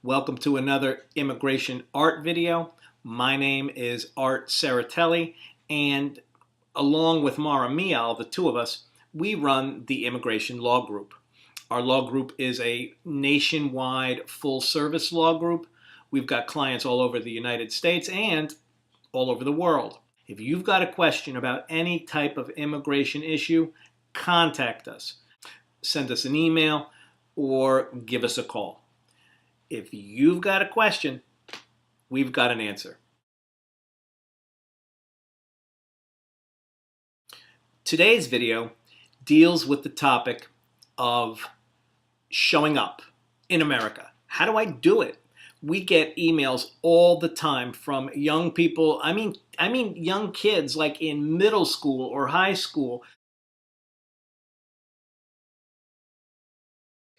Welcome to another immigration art video. My name is Art Serratelli, and along with Mara Mijal, the two of us, we run the Immigration Law Group. Our law group is a nationwide full-service law group. We've got clients all over the United States and all over the world. If you've got a question about any type of immigration issue, contact us. Send us an email or give us a call. If you've got a question, we've got an answer. Today's video deals with the topic of showing up in America. How do I do it? We get emails all the time from young people. I mean young kids like in middle school or high school.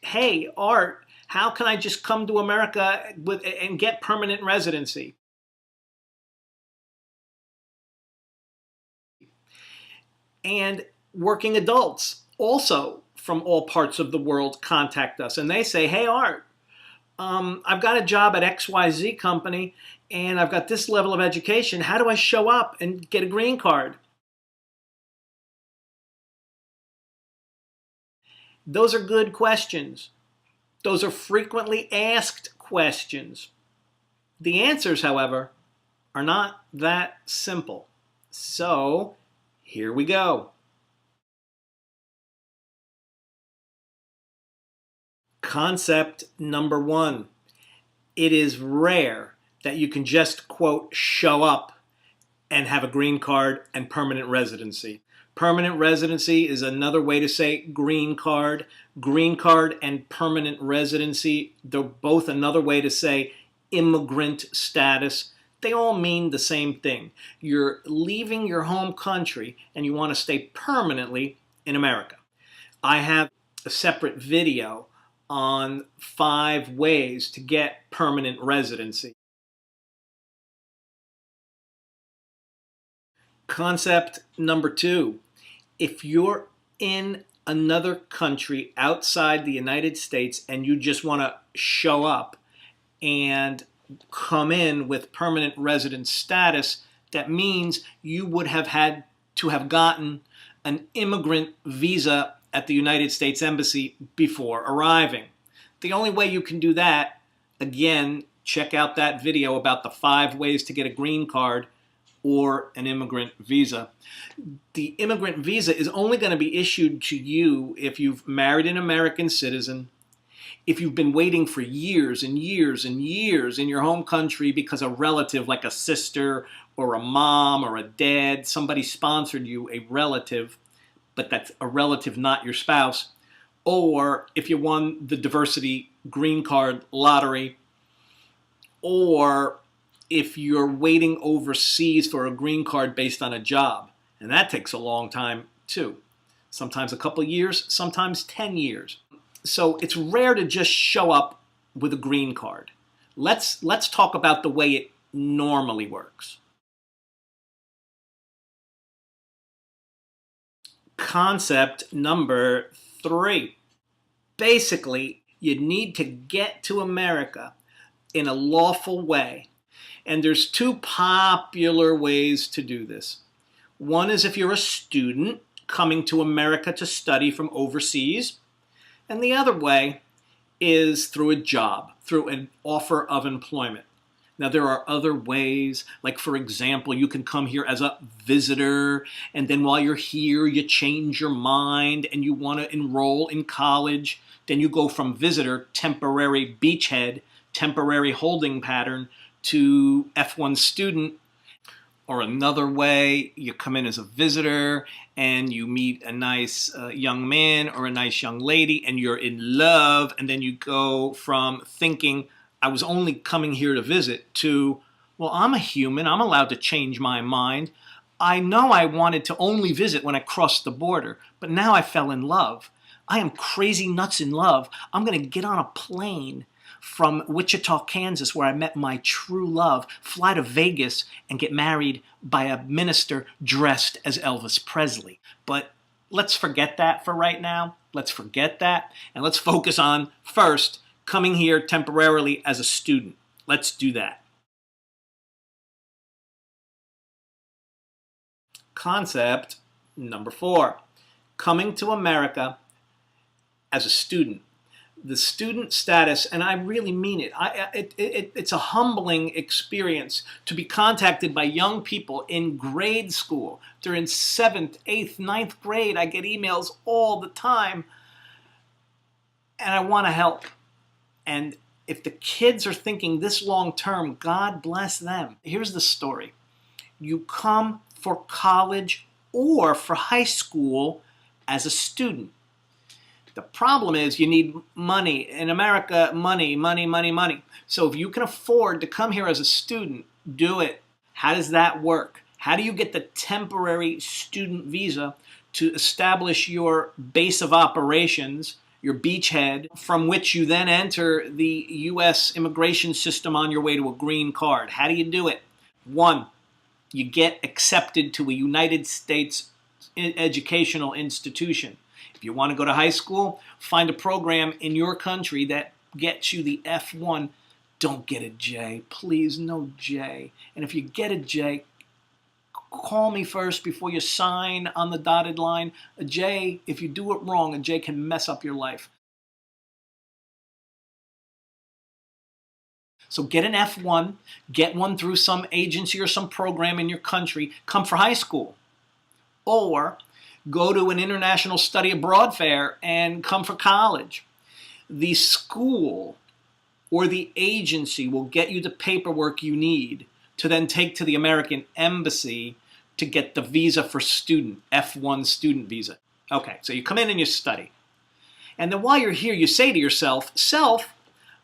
Hey, Art, how can I just come to America and get permanent residency? And working adults also from all parts of the world contact us and they say, hey, Art, I've got a job at XYZ company and I've got this level of education. How do I show up and get a green card? Those are good questions. Those are frequently asked questions. The answers, however, are not that simple. So here we go. Concept number one. It is rare that you can just, quote, show up and have a green card and permanent residency. Permanent residency is another way to say green card. Green card and permanent residency, they're both another way to say immigrant status. They all mean the same thing. You're leaving your home country and you want to stay permanently in America. I have a separate video on 5 ways to get permanent residency. Concept number 2. If you're in another country outside the United States and you just want to show up and come in with permanent resident status, that means you would have had to have gotten an immigrant visa at the United States Embassy before arriving. The only way you can do that, again, check out that video about the 5 ways to get a green card or an immigrant visa. The immigrant visa is only going to be issued to you if you've married an American citizen, if you've been waiting for years and years and years in your home country because a relative like a sister or a mom or a dad, somebody sponsored you, a relative, but that's a relative, not your spouse, or if you won the diversity green card lottery, or if you're waiting overseas for a green card based on a job. And that takes a long time too. Sometimes a couple years, sometimes 10 years. So it's rare to just show up with a green card. Let's talk about the way it normally works. Concept number 3. Basically, you need to get to America in a lawful way. And there's 2 popular ways to do this. One is if you're a student coming to America to study from overseas. And the other way is through a job, through an offer of employment. Now, there are other ways, like, for example, you can come here as a visitor, and then while you're here, you change your mind and you want to enroll in college. Then you go from visitor, temporary beachhead, temporary holding pattern, to F1 student. Or another way, you come in as a visitor and you meet a nice young man or a nice young lady and you're in love, and then you go from thinking, I was only coming here to visit, to, well, I'm a human, I'm allowed to change my mind. I know I wanted to only visit when I crossed the border, but now I fell in love. I am crazy nuts in love. I'm going to get on a plane from Wichita, Kansas, where I met my true love, fly to Vegas and get married by a minister dressed as Elvis Presley. But let's forget that for right now. Let's forget that and let's focus on, first, coming here temporarily as a student. Let's do that. Concept number 4, coming to America as a student. The student status, and I really mean it, it's a humbling experience to be contacted by young people in grade school. They're in 7th, 8th, 9th grade. I get emails all the time, and I want to help. And if the kids are thinking this long term, God bless them. Here's the story. You come for college or for high school as a student. The problem is you need money. In America, money, money, money, money. So if you can afford to come here as a student, do it. How does that work? How do you get the temporary student visa to establish your base of operations, your beachhead, from which you then enter the U.S. immigration system on your way to a green card? How do you do it? 1, you get accepted to a United States educational institution. If you want to go to high school, find a program in your country that gets you the F1. Don't get a J. Please, no J. And if you get a J, call me first before you sign on the dotted line. A J, if you do it wrong, a J can mess up your life. So get an F1, get one through some agency or some program in your country, come for high school. Or go to an international study abroad fair and come for college. The school or the agency will get you the paperwork you need to then take to the American embassy to get the visa for student, F1 student visa. Okay, so you come in and you study. And then while you're here, you say to yourself,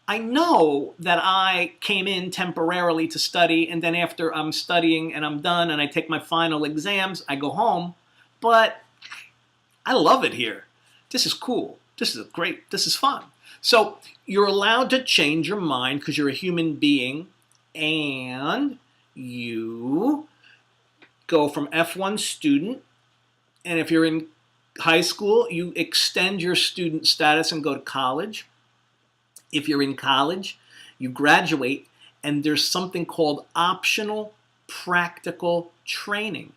I know that I came in temporarily to study, and then after I'm studying and I'm done and I take my final exams, I go home, but I love it here. This is cool. This is great. This is fun. So you're allowed to change your mind because you're a human being, and you go from F1 student, and if you're in high school, you extend your student status and go to college. If you're in college, you graduate, and there's something called optional practical training.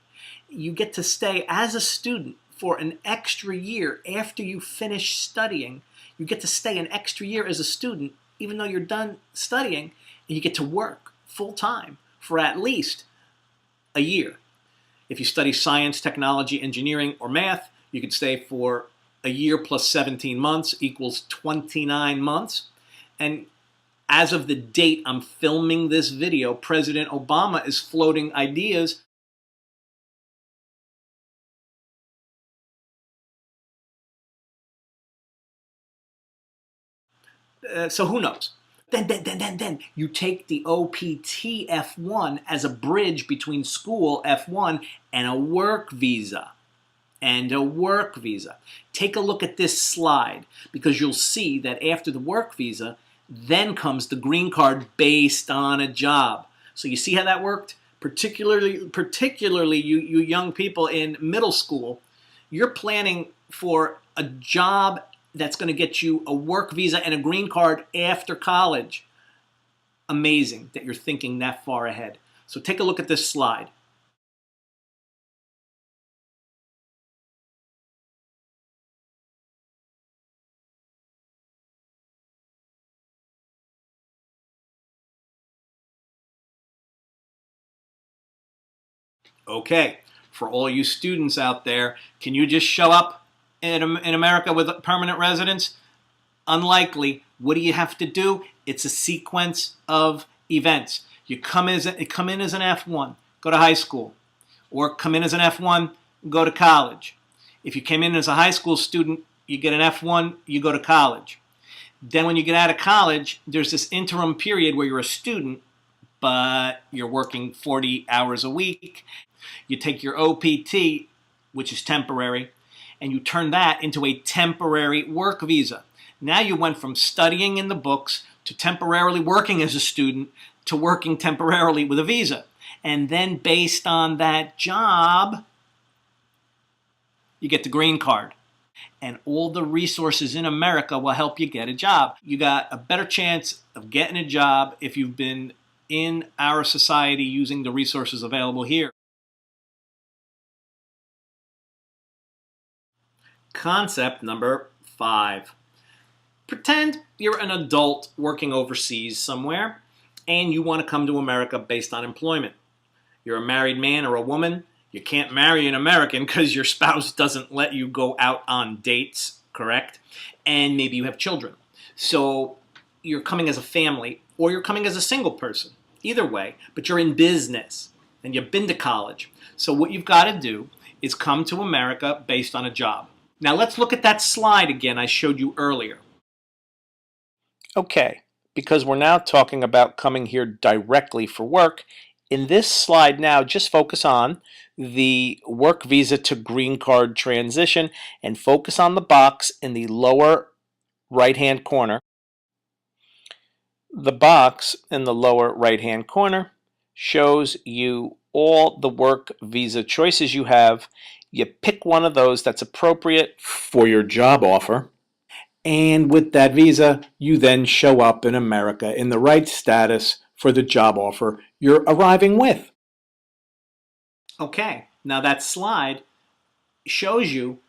You get to stay as a student for an extra year after you finish studying. You get to stay an extra year as a student, even though you're done studying, and you get to work full-time for at least a year. If you study science, technology, engineering, or math, you could stay for a year plus 17 months equals 29 months. And as of the date I'm filming this video, President Obama is floating ideas so who knows? Then you take the OPT F1 as a bridge between school F1 and a work visa. Take a look at this slide, because you'll see that after the work visa, then comes the green card based on a job. So you see how that worked? Particularly you young people in middle school, you're planning for a job that's going to get you a work visa and a green card after college. Amazing that you're thinking that far ahead. So take a look at this slide. Okay, for all you students out there, can you just show up in America with permanent residence? Unlikely. What do you have to do? It's a sequence of events. You come in as an F1, go to high school. Or come in as an F1, go to college. If you came in as a high school student, you get an F1, you go to college. Then when you get out of college, there's this interim period where you're a student, but you're working 40 hours a week. You take your OPT, which is temporary, and you turn that into a temporary work visa. Now you went from studying in the books to temporarily working as a student to working temporarily with a visa. And then based on that job, you get the green card. and all the resources in America will help you get a job. You got a better chance of getting a job if you've been in our society using the resources available here. Concept number 5. Pretend you're an adult working overseas somewhere and you want to come to America based on employment. You're a married man or a woman. You can't marry an American because your spouse doesn't let you go out on dates, correct? And maybe you have children. So you're coming as a family or you're coming as a single person. Either way, but you're in business and you've been to college. So what you've got to do is come to America based on a job. Now let's look at that slide again I showed you earlier. Okay, because we're now talking about coming here directly for work, in this slide now, just focus on the work visa to green card transition and focus on the box in the lower right-hand corner. The box in the lower right-hand corner shows you all the work visa choices you have. You pick one of those that's appropriate for your job offer. And with that visa, you then show up in America in the right status for the job offer you're arriving with. Okay, now that slide shows you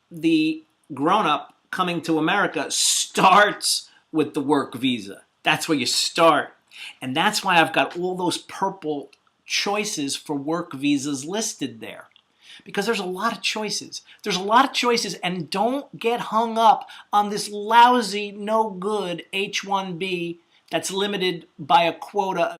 the grown-up coming to America starts with the work visa. That's where you start. And that's why I've got all those purple choices for work visas listed there. Because there's a lot of choices. There's a lot of choices, and don't get hung up on this lousy, no good H-1B that's limited by a quota.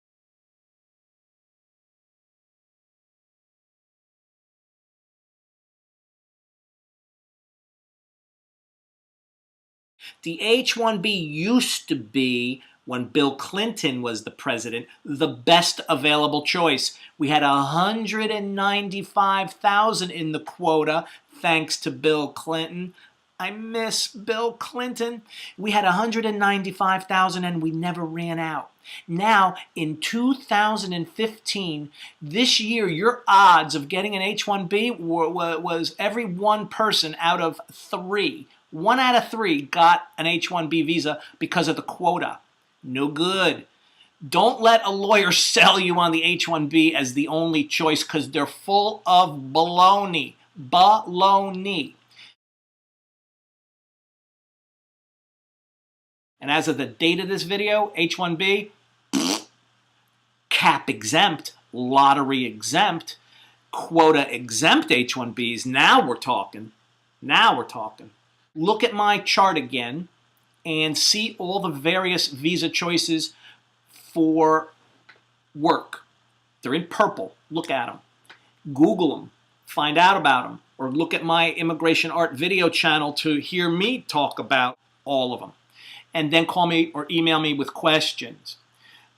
The H-1B used to be, when Bill Clinton was the president, the best available choice. We had 195,000 in the quota, thanks to Bill Clinton. I miss Bill Clinton. We had 195,000 and we never ran out. Now, in 2015, this year, your odds of getting an H-1B was every one person out of 3. 1 out of 3 got an H-1B visa because of the quota. No good. Don't let a lawyer sell you on the H-1B as the only choice because they're full of baloney. Baloney. And as of the date of this video, H-1B, cap exempt, lottery exempt, quota exempt H-1Bs. Now we're talking. Now we're talking. Look at my chart again and see all the various visa choices for work. They're in purple. Look at them. Google them. Find out about them. Or look at my Immigration Art video channel to hear me talk about all of them. And then call me or email me with questions.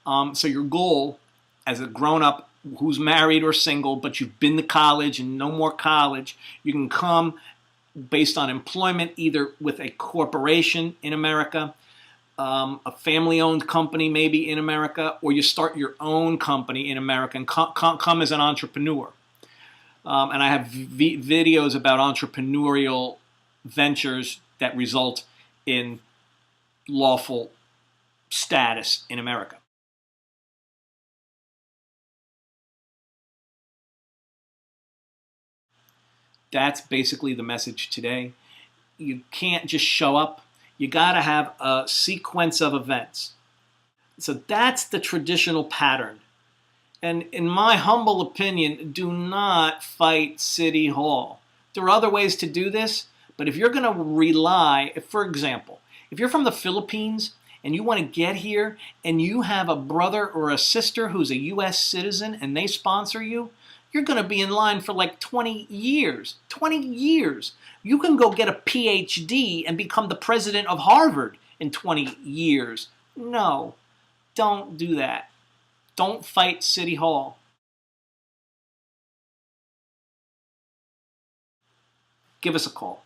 So your goal as a grown-up who's married or single, but you've been to college and no more college, you can come based on employment, either with a corporation in America, a family-owned company maybe in America, or you start your own company in America and come as an entrepreneur. And I have videos about entrepreneurial ventures that result in lawful status in America. That's basically the message today. You can't just show up. You got to have a sequence of events. So that's the traditional pattern. And in my humble opinion, do not fight City Hall. There are other ways to do this, but if you're going to rely, for example, if you're from the Philippines and you want to get here and you have a brother or a sister who's a U.S. citizen and they sponsor you, you're going to be in line for like 20 years. 20 years. You can go get a PhD and become the president of Harvard in 20 years. No, don't do that. Don't fight City Hall. Give us a call.